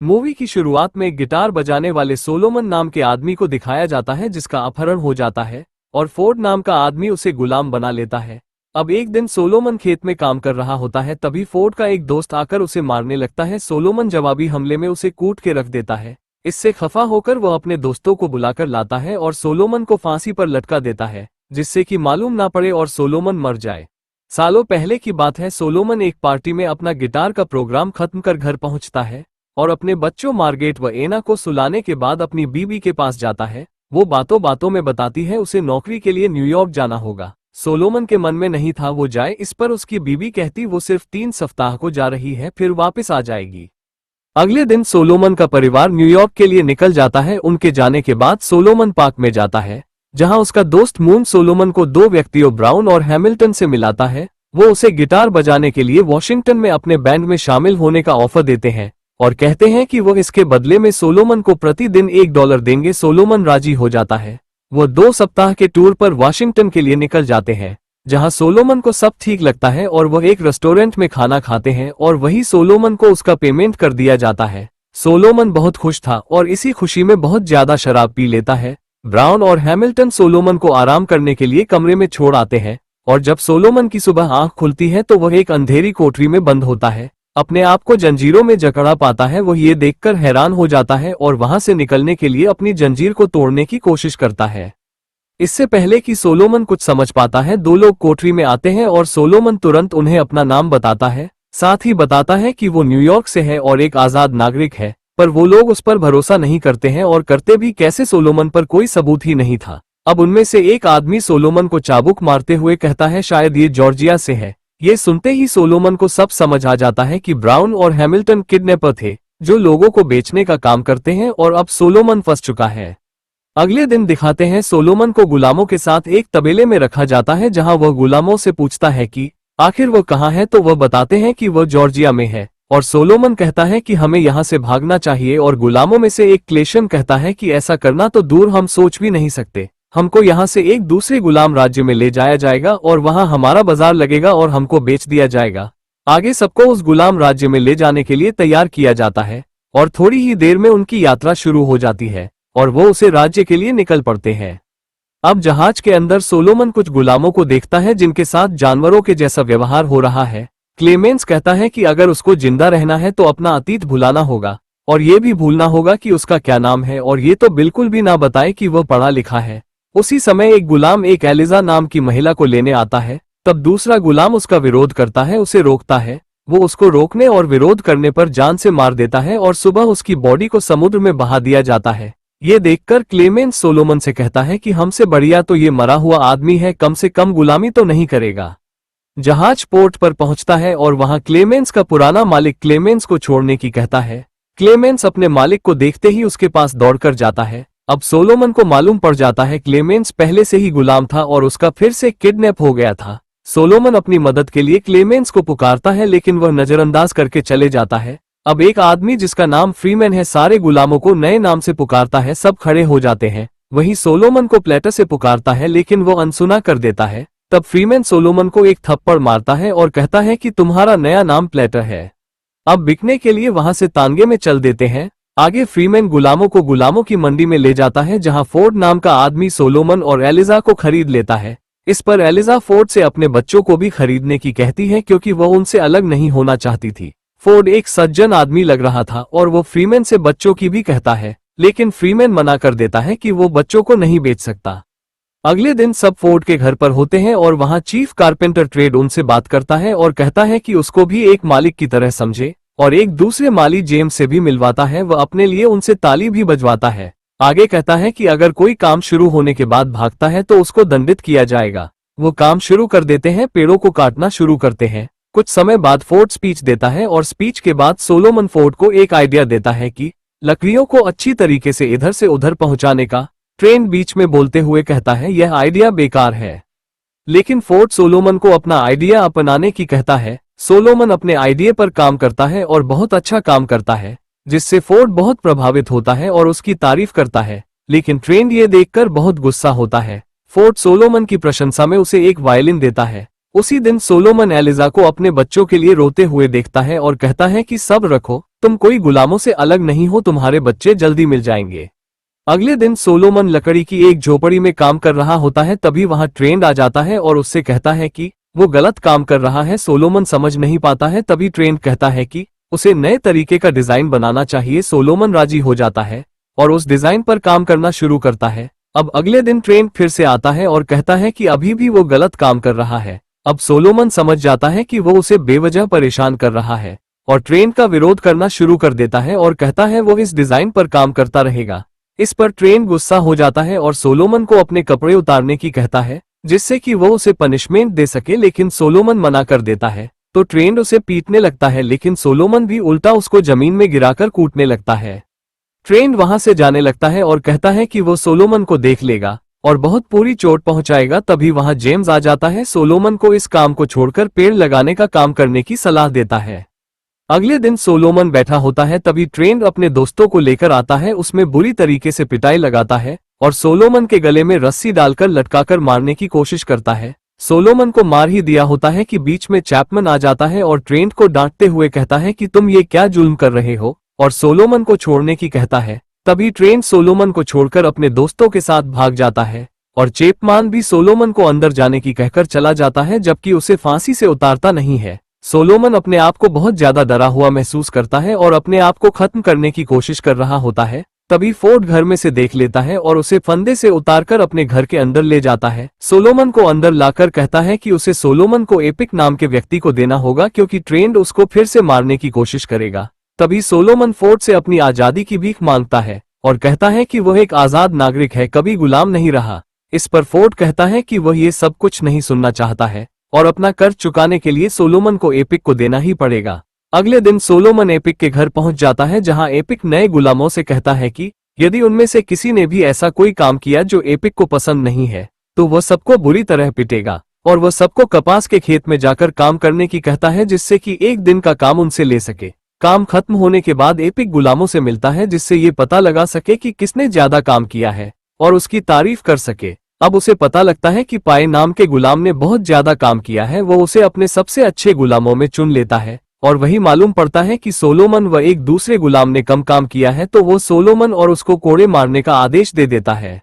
Movie की शुरुआत में गिटार बजाने वाले सोलोमन नाम के आदमी को दिखाया जाता है जिसका अपहरण हो जाता है और फोर्ड नाम का आदमी उसे गुलाम बना लेता है। अब एक दिन सोलोमन खेत में काम कर रहा होता है, तभी फोर्ड का एक दोस्त आकर उसे मारने लगता है। सोलोमन जवाबी हमले में उसे कूट के रख देता है। इससे खफा होकर वह अपने दोस्तों को बुलाकर लाता है और सोलोमन को फांसी पर लटका देता है, जिससे कि मालूम ना पड़े और सोलोमन मर जाए। सालों पहले की बात है। सोलोमन एक पार्टी में अपना गिटार का प्रोग्राम खत्म कर घर पहुंचता है और अपने बच्चों मार्गेट व एना को सुलाने के बाद अपनी बीवी के पास जाता है। वो बातों बातों में बताती है उसे नौकरी के लिए न्यूयॉर्क जाना होगा। सोलोमन के मन में नहीं था वो जाए, इस पर उसकी बीवी कहती वो सिर्फ 3 सप्ताह को जा रही है, फिर वापस आ जाएगी। अगले दिन सोलोमन का परिवार न्यूयॉर्क के लिए निकल जाता है। उनके जाने के बाद सोलोमन पार्क में जाता है, जहां उसका दोस्त मून सोलोमन को 2 व्यक्तियों ब्राउन और हैमिल्टन से मिलाता है। वो उसे गिटार बजाने के लिए वॉशिंगटन में अपने बैंड में शामिल होने का ऑफर देते हैं और कहते हैं कि वो इसके बदले में सोलोमन को प्रतिदिन $1 देंगे। सोलोमन राजी हो जाता है। वो 2 सप्ताह के टूर पर वाशिंगटन के लिए निकल जाते हैं, जहां सोलोमन को सब ठीक लगता है और वह एक रेस्टोरेंट में खाना खाते हैं और वही सोलोमन को उसका पेमेंट कर दिया जाता है। सोलोमन बहुत खुश था और इसी खुशी में बहुत ज्यादा शराब पी लेता है। ब्राउन और हैमिल्टन सोलोमन को आराम करने के लिए कमरे में छोड़ आते हैं और जब सोलोमन की सुबह आंख खुलती है तो वह एक अंधेरी कोठरी में बंद होता है। अपने आप को जंजीरों में जकड़ा पाता है। वह ये देखकर हैरान हो जाता है और वहां से निकलने के लिए अपनी जंजीर को तोड़ने की कोशिश करता है। इससे पहले कि सोलोमन कुछ समझ पाता है, 2 लोग कोठरी में आते हैं और सोलोमन तुरंत उन्हें अपना नाम बताता है। साथ ही बताता है कि वो न्यूयॉर्क से है और एक आजाद नागरिक है, पर वो लोग उस पर भरोसा नहीं करते हैं और करते भी कैसे, सोलोमन पर कोई सबूत ही नहीं था। अब उनमें से एक आदमी सोलोमन को चाबुक मारते हुए कहता है शायद ये जॉर्जिया से है। ये सुनते ही सोलोमन को सब समझ आ जाता है कि ब्राउन और हैमिल्टन किडनैपर थे जो लोगों को बेचने का काम करते हैं और अब सोलोमन फंस चुका है। अगले दिन दिखाते हैं सोलोमन को गुलामों के साथ एक तबेले में रखा जाता है, जहां वह गुलामों से पूछता है कि आखिर वह कहाँ है, तो वह बताते हैं कि वह जॉर्जिया में है और सोलोमन कहता है कि हमें यहाँ से भागना चाहिए और गुलामों में से एक क्लेशन कहता है कि ऐसा करना तो दूर हम सोच भी नहीं सकते। हमको यहाँ से एक दूसरे गुलाम राज्य में ले जाया जाएगा और वहाँ हमारा बाजार लगेगा और हमको बेच दिया जाएगा। आगे सबको उस गुलाम राज्य में ले जाने के लिए तैयार किया जाता है और थोड़ी ही देर में उनकी यात्रा शुरू हो जाती है और वो उसे राज्य के लिए निकल पड़ते हैं। अब जहाज के अंदर सोलोमन कुछ गुलामों को देखता है जिनके साथ जानवरों के जैसा व्यवहार हो रहा है। क्लेमेंस कहता है कि अगर उसको जिंदा रहना है तो अपना अतीत भुलाना होगा और ये भी भूलना होगा कि उसका क्या नाम है, और ये तो बिल्कुल भी ना बताए कि वह पढ़ा लिखा है। उसी समय एक गुलाम एक एलिजा नाम की महिला को लेने आता है। तब दूसरा गुलाम उसका विरोध करता है, उसे रोकता है। वो उसको रोकने और विरोध करने पर जान से मार देता है और सुबह उसकी बॉडी को समुद्र में बहा दिया जाता है। ये देखकर क्लेमेंस सोलोमन से कहता है कि हमसे बढ़िया तो ये मरा हुआ आदमी है, कम से कम गुलामी तो नहीं करेगा। जहाज पोर्ट पर पहुंचता है और वहां क्लेमेंस का पुराना मालिक क्लेमेंस को छोड़ने की कहता है। क्लेमेंस अपने मालिक को देखते ही उसके पास दौड़कर जाता है। अब सोलोमन को मालूम पड़ जाता है क्लेमेंस पहले से ही गुलाम था और उसका फिर से किडनैप हो गया था। सोलोमन अपनी मदद के लिए क्लेमेंस को पुकारता है, लेकिन वह नजरअंदाज करके चले जाता है। अब एक आदमी जिसका नाम फ्रीमैन है सारे गुलामों को नए नाम से पुकारता है। सब खड़े हो जाते हैं। वहीं सोलोमन को प्लेटर से पुकारता है, लेकिन वो अनसुना कर देता है। तब फ्रीमैन सोलोमन को एक थप्पड़ मारता है और कहता है कि तुम्हारा नया नाम प्लेटर है। अब बिकने के लिए वहां से तांगे में चल देते हैं। आगे फ्रीमैन गुलामों को गुलामों की मंडी में ले जाता है, जहां फोर्ड नाम का आदमी सोलोमन और एलिजा को खरीद लेता है। इस पर एलिजा फोर्ड से अपने बच्चों को भी खरीदने की कहती है, क्योंकि वह उनसे अलग नहीं होना चाहती थी। फोर्ड एक सज्जन आदमी लग रहा था और वो फ्रीमैन से बच्चों की भी कहता है, लेकिन फ्रीमैन मना कर देता है कि वो बच्चों को नहीं बेच सकता। अगले दिन सब फोर्ड के घर पर होते हैं और वहां चीफ कारपेंटर ट्रेड उनसे बात करता है और कहता है कि उसको भी एक मालिक की तरह समझे और एक दूसरे माली जेम्स से भी मिलवाता है। वह अपने लिए उनसे ताली भी बजवाता है। आगे कहता है कि अगर कोई काम शुरू होने के बाद भागता है तो उसको दंडित किया जाएगा। वो काम शुरू कर देते हैं, पेड़ों को काटना शुरू करते हैं। कुछ समय बाद फोर्ड स्पीच देता है और स्पीच के बाद सोलोमन फोर्ड को एक आइडिया देता है कि लकड़ियों को अच्छी तरीके से इधर से उधर पहुंचाने का। ट्रेन बीच में बोलते हुए कहता है यह आइडिया बेकार है, लेकिन फोर्ड सोलोमन को अपना आइडिया अपनाने की कहता है। सोलोमन अपने आइडिया पर काम करता है और बहुत अच्छा काम करता है, जिससे फोर्ड बहुत प्रभावित होता है और उसकी तारीफ करता है। लेकिन ट्रेन ये देखकर बहुत गुस्सा होता है। फोर्ड सोलोमन की प्रशंसा में उसे एक वायलिन देता है। उसी दिन सोलोमन एलिजा को अपने बच्चों के लिए रोते हुए देखता है और कहता है कि सब रखो, तुम कोई गुलामों से अलग नहीं हो, तुम्हारे बच्चे जल्दी मिल जाएंगे। अगले दिन सोलोमन लकड़ी की एक झोपड़ी में काम कर रहा होता है, तभी वहां ट्रेंड आ जाता है और उससे कहता है कि वो गलत काम कर रहा है। सोलोमन समझ नहीं पाता है, तभी ट्रेंड कहता है कि उसे नए तरीके का डिजाइन बनाना चाहिए। सोलोमन राजी हो जाता है और उस डिजाइन पर काम करना शुरू करता है। अब अगले दिन ट्रेंड फिर से आता है और कहता है कि अभी भी वो गलत काम कर रहा है। अब सोलोमन समझ जाता है कि वो उसे बेवजह परेशान कर रहा है और ट्रेंड का विरोध करना शुरू कर देता है और कहता है वो इस डिजाइन पर काम करता रहेगा। इस पर ट्रेंड गुस्सा हो जाता है और सोलोमन को अपने कपड़े उतारने की कहता है, जिससे कि वो उसे पनिशमेंट दे सके, लेकिन सोलोमन मना कर देता है। तो ट्रेंड उसे पीटने लगता है, लेकिन सोलोमन भी उल्टा उसको जमीन में गिराकर कूटने लगता है। ट्रेंड वहां से जाने लगता है और कहता है कि वो सोलोमन को देख लेगा और बहुत पूरी चोट पहुंचाएगा। तभी वहां जेम्स आ जाता है, सोलोमन को इस काम को छोड़कर पेड़ लगाने का काम करने की सलाह देता है। अगले दिन सोलोमन बैठा होता है, तभी ट्रेंड अपने दोस्तों को लेकर आता है, उसमें बुरी तरीके से पिटाई लगाता है और सोलोमन के गले में रस्सी डालकर लटकाकर मारने की कोशिश करता है। सोलोमन को मार ही दिया होता है कि बीच में चैपमैन आ जाता है और ट्रेंड को डांटते हुए कहता है कि तुम ये क्या जुल्म कर रहे हो, और सोलोमन को छोड़ने की कहता है। तभी ट्रेंड सोलोमन को छोड़कर अपने दोस्तों के साथ भाग जाता है और चैपमैन भी सोलोमन को अंदर जाने की कहकर चला जाता है, जबकि उसे फांसी से उतारता नहीं है। सोलोमन अपने आप को बहुत ज्यादा डरा हुआ महसूस करता है और अपने आप को खत्म करने की कोशिश कर रहा होता है। तभी फोर्ड घर में से देख लेता है और उसे फंदे से उतारकर अपने घर के अंदर ले जाता है। सोलोमन को अंदर लाकर कहता है कि उसे सोलोमन को एपिक नाम के व्यक्ति को देना होगा, क्योंकि ट्रेंड उसको फिर से मारने की कोशिश करेगा। तभी सोलोमन फोर्ड से अपनी आजादी की भीख मांगता है और कहता है कि वह एक आजाद नागरिक है, कभी गुलाम नहीं रहा। इस पर फोर्ड कहता है कि वह ये सब कुछ नहीं सुनना चाहता है और अपना कर्ज चुकाने के लिए सोलोमन को एपिक को देना ही पड़ेगा। अगले दिन सोलोमन एपिक के घर पहुंच जाता है, जहां एपिक नए गुलामों से कहता है कि यदि उनमें से किसी ने भी ऐसा कोई काम किया जो एपिक को पसंद नहीं है, तो वह सबको बुरी तरह पिटेगा और वह सबको कपास के खेत में जाकर काम करने की कहता है, जिससे कि एक दिन का काम उनसे ले सके। काम खत्म होने के बाद एपिक गुलामों से मिलता है, जिससे ये पता लगा सके कि किसने ज्यादा काम किया है और उसकी तारीफ कर सके। अब उसे पता लगता है कि पाए नाम के गुलाम ने बहुत ज्यादा काम किया है। वो उसे अपने सबसे अच्छे गुलामों में चुन लेता है और वही मालूम पड़ता है कि सोलोमन व एक दूसरे गुलाम ने कम काम किया है, तो वो सोलोमन और उसको कोड़े मारने का आदेश दे देता है।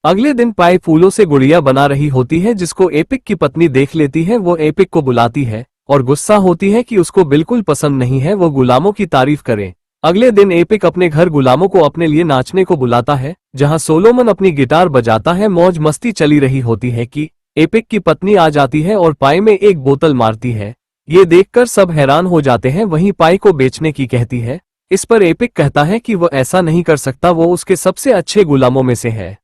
अगले दिन पाए फूलों से गुड़िया बना रही होती है, जिसको एपिक की पत्नी देख लेती है। वो एपिक को बुलाती है और गुस्सा होती है कि उसको बिल्कुल पसंद नहीं है वो गुलामों की तारीफ करे। अगले दिन एपिक अपने घर गुलामों को अपने लिए नाचने को बुलाता है, जहां सोलोमन अपनी गिटार बजाता है। मौज मस्ती चली रही होती है कि एपिक की पत्नी आ जाती है और पाई में एक बोतल मारती है। ये देखकर सब हैरान हो जाते हैं। वहीं पाई को बेचने की कहती है। इस पर एपिक कहता है कि वह ऐसा नहीं कर सकता, वो उसके सबसे अच्छे गुलामों में से है।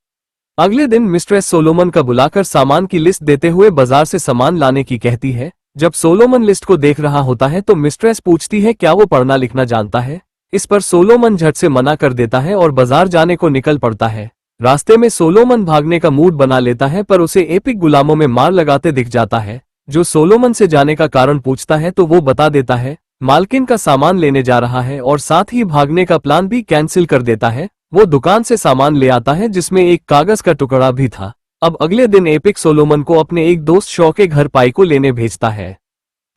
अगले दिन मिस्ट्रेस सोलोमन का बुलाकर सामान की लिस्ट देते हुए बाजार से सामान लाने की कहती है। जब सोलोमन लिस्ट को देख रहा होता है तो मिस्ट्रेस पूछती है क्या वो पढ़ना लिखना जानता है। इस पर सोलोमन झट से मना कर देता है और बाजार जाने को निकल पड़ता है। रास्ते में सोलोमन भागने का मूड बना लेता है, पर उसे एपिक गुलामों में मार लगाते दिख जाता है। जो सोलोमन से जाने का कारण पूछता है तो वो बता देता है मालकिन का सामान लेने जा रहा है और साथ ही भागने का प्लान भी कैंसिल कर देता है। वो दुकान से सामान ले आता है, जिसमें एक कागज का टुकड़ा भी था। अब अगले दिन एपिक सोलोमन को अपने एक दोस्त शॉ के घर पाई को लेने भेजता है।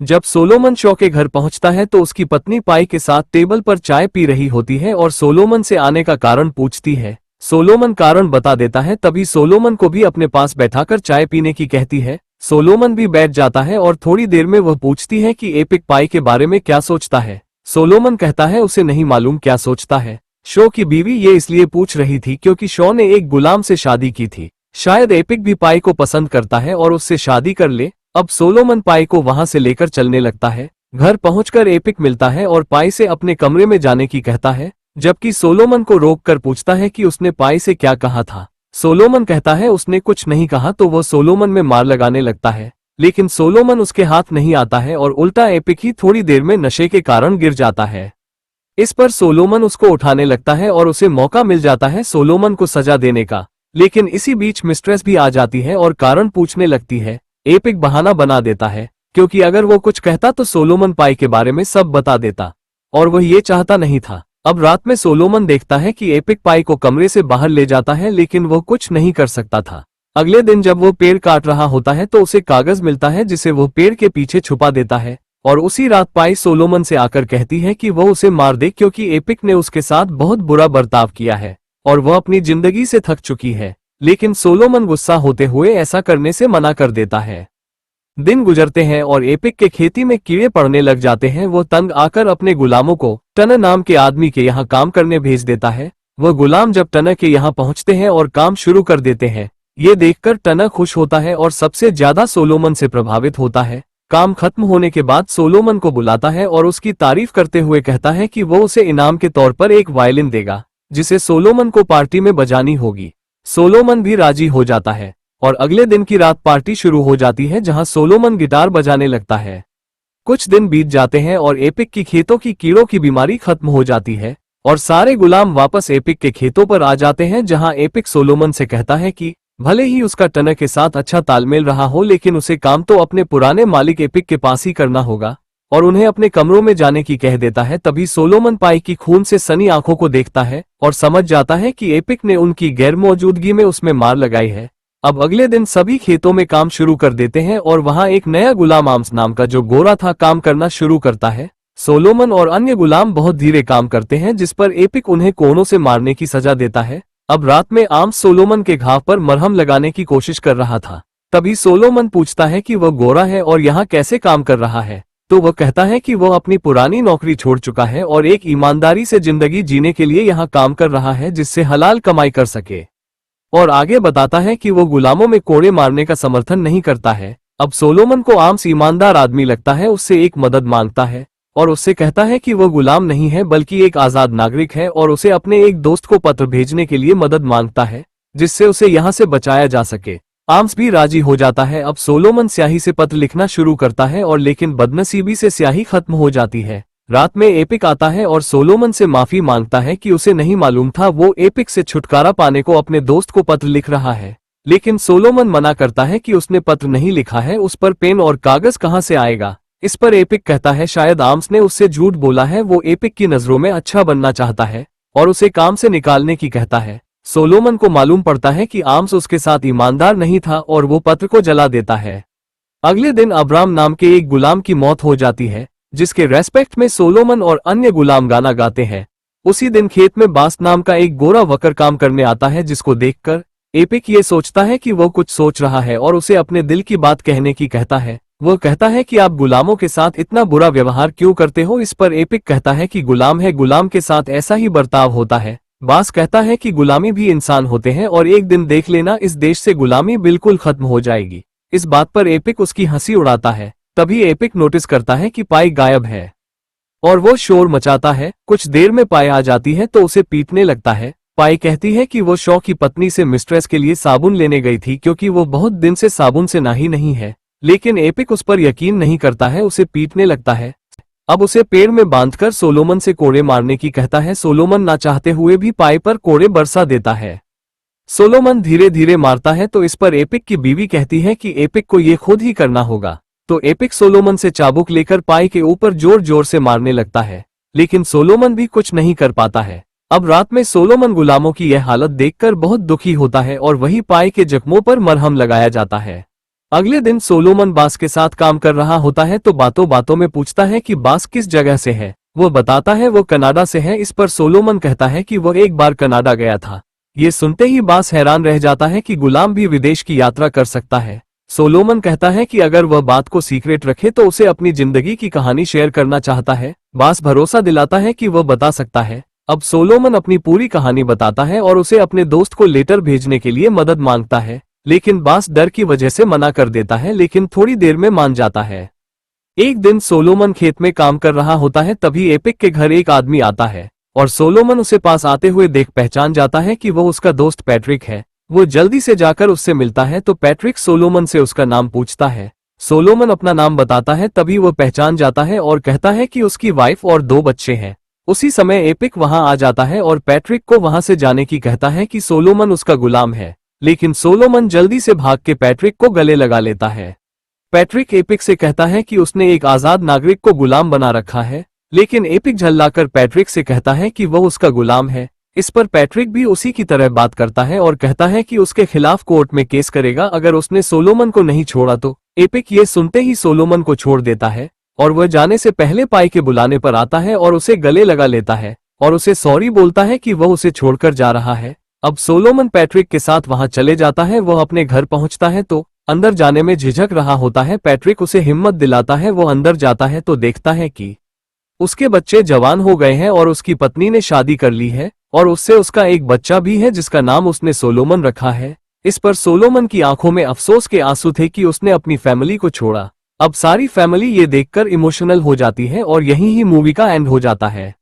जब सोलोमन शॉ के घर पहुंचता है तो उसकी पत्नी पाई के साथ टेबल पर चाय पी रही होती है और सोलोमन से आने का कारण पूछती है। सोलोमन कारण बता देता है। तभी सोलोमन को भी अपने पास बैठाकर चाय पीने की कहती है। सोलोमन भी बैठ जाता है और थोड़ी देर में वह पूछती है कि एपिक पाई के बारे में क्या सोचता है। सोलोमन कहता है उसे नहीं मालूम क्या सोचता है। शॉ की बीवी ये इसलिए पूछ रही थी क्योंकि शॉ ने एक गुलाम से शादी की थी। शायद एपिक भी पाई को पसंद करता है और उससे शादी कर ले। अब सोलोमन पाई को वहां से लेकर चलने लगता है। घर पहुंचकर एपिक मिलता है और पाई से अपने कमरे में जाने की कहता है, जबकि सोलोमन को रोककर पूछता है कि उसने पाई से क्या कहा था। सोलोमन कहता है उसने कुछ नहीं कहा, तो वो सोलोमन में मार लगाने लगता है, लेकिन सोलोमन उसके हाथ नहीं आता है और उल्टा एपिक ही थोड़ी देर में नशे के कारण गिर जाता है। इस पर सोलोमन उसको उठाने लगता है और उसे मौका मिल जाता है सोलोमन को सजा देने का। लेकिन इसी बीच मिस्ट्रेस भी आ जाती है और कारण पूछने लगती है। एपिक बहाना बना देता है, क्योंकि अगर वो कुछ कहता तो सोलोमन पाई के बारे में सब बता देता, और वह ये चाहता नहीं था। अब रात में सोलोमन देखता है कि एपिक पाई को कमरे से बाहर ले जाता है, लेकिन वो कुछ नहीं कर सकता था। अगले दिन जब वो पेड़ काट रहा होता है तो उसे कागज मिलता है, जिसे वो पेड़ के पीछे छुपा देता है और उसी रात पाई सोलोमन से आकर कहती है कि वह उसे मार दे क्योंकि एपिक ने उसके साथ बहुत बुरा बर्ताव किया है और वह अपनी जिंदगी से थक चुकी है। लेकिन सोलोमन गुस्सा होते हुए ऐसा करने से मना कर देता है। दिन गुजरते हैं और एपिक के खेती में कीड़े पड़ने लग जाते हैं। वो तंग आकर अपने गुलामों को टनर नाम के आदमी के यहाँ काम करने भेज देता है। वह गुलाम जब टनर के यहाँ पहुँचते हैं और काम शुरू कर देते हैं, ये देखकर टनर खुश होता है और सबसे ज्यादा सोलोमन से प्रभावित होता है। काम खत्म होने के बाद सोलोमन को बुलाता है और उसकी तारीफ करते हुए कहता है कि वो उसे इनाम के तौर पर एक वायलिन देगा जिसे सोलोमन को पार्टी में बजानी होगी। सोलोमन भी राजी हो जाता है और अगले दिन की रात पार्टी शुरू हो जाती है जहां सोलोमन गिटार बजाने लगता है। कुछ दिन बीत जाते हैं और एपिक की खेतों की कीड़ों की बीमारी खत्म हो जाती है और सारे गुलाम वापस एपिक के खेतों पर आ जाते हैं, जहां एपिक सोलोमन से कहता है कि भले ही उसका टनर के साथ अच्छा तालमेल रहा हो, लेकिन उसे काम तो अपने पुराने मालिक एपिक के पास ही करना होगा और उन्हें अपने कमरों में जाने की कह देता है। तभी सोलोमन पाई की खून से सनी आंखों को देखता है और समझ जाता है कि एपिक ने उनकी गैर मौजूदगी में उसमें मार लगाई है। अब अगले दिन सभी खेतों में काम शुरू कर देते हैं और वहां एक नया गुलाम आम्स नाम का जो गोरा था काम करना शुरू करता है। सोलोमन और अन्य गुलाम बहुत धीरे काम करते हैं, जिस पर एपिक उन्हें कोनों से मारने की सजा देता है। अब रात में आम्स सोलोमन के घाव पर मरहम लगाने की कोशिश कर रहा था। तभी सोलोमन पूछता है कि वह गोरा है और यहाँ कैसे काम कर रहा है, तो वह कहता है कि वह अपनी पुरानी नौकरी छोड़ चुका है और एक ईमानदारी से जिंदगी जीने के लिए यहाँ काम कर रहा है जिससे हलाल कमाई कर सके। और आगे बताता है कि वो गुलामों में कोड़े मारने का समर्थन नहीं करता है। अब सोलोमन को आम्स ईमानदार आदमी लगता है, उससे एक मदद मांगता है और उससे कहता है कि वो गुलाम नहीं है बल्कि एक आजाद नागरिक है और उसे अपने एक दोस्त को पत्र भेजने के लिए मदद मांगता है जिससे उसे यहाँ से बचाया जा सके। आम्स भी राजी हो जाता है। अब सोलोमन स्याही से पत्र लिखना शुरू करता है और लेकिन बदनसीबी से स्याही खत्म हो जाती है। रात में एपिक आता है और सोलोमन से माफी मांगता है कि उसे नहीं मालूम था वो एपिक से छुटकारा पाने को अपने दोस्त को पत्र लिख रहा है। लेकिन सोलोमन मना करता है कि उसने पत्र नहीं लिखा है, उस पर पेन और कागज कहाँ से आएगा। इस पर एपिक कहता है शायद आम्स ने उससे झूठ बोला है, वो एपिक की नजरों में अच्छा बनना चाहता है और उसे काम से निकालने की कहता है। सोलोमन को मालूम पड़ता है कि आम्स उसके साथ ईमानदार नहीं था और वो पत्र को जला देता है। अगले दिन अब्राम नाम के एक गुलाम की मौत हो जाती है जिसके रेस्पेक्ट में सोलोमन और अन्य गुलाम गाना गाते हैं। उसी दिन खेत में बास नाम का एक गोरा वकर काम करने आता है जिसको देखकर एपिक ये सोचता है कि वो कुछ सोच रहा है और उसे अपने दिल की बात कहने की कहता है। वो कहता है कि आप गुलामों के साथ इतना बुरा व्यवहार क्यों करते हो। इस पर एपिक कहता है कि गुलाम है, गुलाम के साथ ऐसा ही बर्ताव होता है। बास कहता है कि गुलामी भी इंसान होते हैं और एक दिन देख लेना इस देश से गुलामी बिल्कुल खत्म हो जाएगी। इस बात पर एपिक उसकी हंसी उड़ाता है। तभी एपिक नोटिस करता है कि पाई गायब है और वो शोर मचाता है। कुछ देर में पाई आ जाती है तो उसे पीटने लगता है। पाई कहती है कि वो शॉ की पत्नी से मिस्ट्रेस के लिए साबुन लेने गई थी क्योंकि वो बहुत दिन से साबुन से नहाई नहीं है। लेकिन एपिक उस पर यकीन नहीं करता है, उसे पीटने लगता है। अब उसे पेड़ में बांधकर सोलोमन से कोड़े मारने की कहता है। सोलोमन ना चाहते हुए भी पाई पर कोड़े बरसा देता है। सोलोमन धीरे धीरे मारता है तो इस पर एपिक की बीवी कहती है कि एपिक को ये खुद ही करना होगा। तो एपिक सोलोमन से चाबुक लेकर पाई के ऊपर जोर जोर से मारने लगता है, लेकिन सोलोमन भी कुछ नहीं कर पाता है। अब रात में सोलोमन गुलामों की यह हालत देखकर बहुत दुखी होता है और वही पाई के जख्मों पर मरहम लगाया जाता है। अगले दिन सोलोमन बास के साथ काम कर रहा होता है तो बातों बातों में पूछता है कि बास किस जगह से है। वो बताता है वो कनाडा से है। इस पर सोलोमन कहता है कि वो एक बार कनाडा गया था। ये सुनते ही बास हैरान रह जाता है कि गुलाम भी विदेश की यात्रा कर सकता है। सोलोमन कहता है कि अगर वह बात को सीक्रेट रखे तो उसे अपनी जिंदगी की कहानी शेयर करना चाहता है। बास भरोसा दिलाता है कि वह बता सकता है। अब सोलोमन अपनी पूरी कहानी बताता है और उसे अपने दोस्त को लेटर भेजने के लिए मदद मांगता है, लेकिन बास डर की वजह से मना कर देता है, लेकिन थोड़ी देर में मान जाता है। एक दिन सोलोमन खेत में काम कर रहा होता है, तभी एपिक के घर एक आदमी आता है और सोलोमन उसे पास आते हुए देख पहचान जाता है कि वो उसका दोस्त पैट्रिक है। वो जल्दी से जाकर उससे मिलता है तो पैट्रिक सोलोमन से उसका नाम पूछता है। सोलोमन अपना नाम बताता है, तभी वो पहचान जाता है और कहता है कि उसकी वाइफ और 2 बच्चे हैं। उसी समय एपिक वहां आ जाता है और पैट्रिक को वहां से जाने की कहता है कि सोलोमन उसका गुलाम है, लेकिन सोलोमन जल्दी से भाग के पैट्रिक को गले लगा लेता है। पैट्रिक एपिक से कहता है कि उसने एक आजाद नागरिक को गुलाम बना रखा है, लेकिन एपिक झल्लाकर पैट्रिक से कहता है कि वह उसका गुलाम है। इस पर पैट्रिक भी उसी की तरह बात करता है और कहता है कि उसके खिलाफ कोर्ट में केस करेगा अगर उसने सोलोमन को नहीं छोड़ा तो। एपिक ये सुनते ही सोलोमन को छोड़ देता है और वह जाने से पहले पाई के बुलाने पर आता है और उसे गले लगा लेता है और उसे सॉरी बोलता है कि वह उसे छोड़कर जा रहा है। अब सोलोमन पैट्रिक के साथ वहां चले जाता है। वह अपने घर पहुंचता है तो अंदर जाने में झिझक रहा होता है। पैट्रिक उसे हिम्मत दिलाता है। वो अंदर जाता है तो देखता है कि उसके बच्चे जवान हो गए हैं और उसकी पत्नी ने शादी कर ली है और उससे उसका एक बच्चा भी है जिसका नाम उसने सोलोमन रखा है। इस पर सोलोमन की आंखों में अफसोस के आंसू थे कि उसने अपनी फैमिली को छोड़ा। अब सारी फैमिली ये देखकर इमोशनल हो जाती है और यहीं ही मूवी का एंड हो जाता है।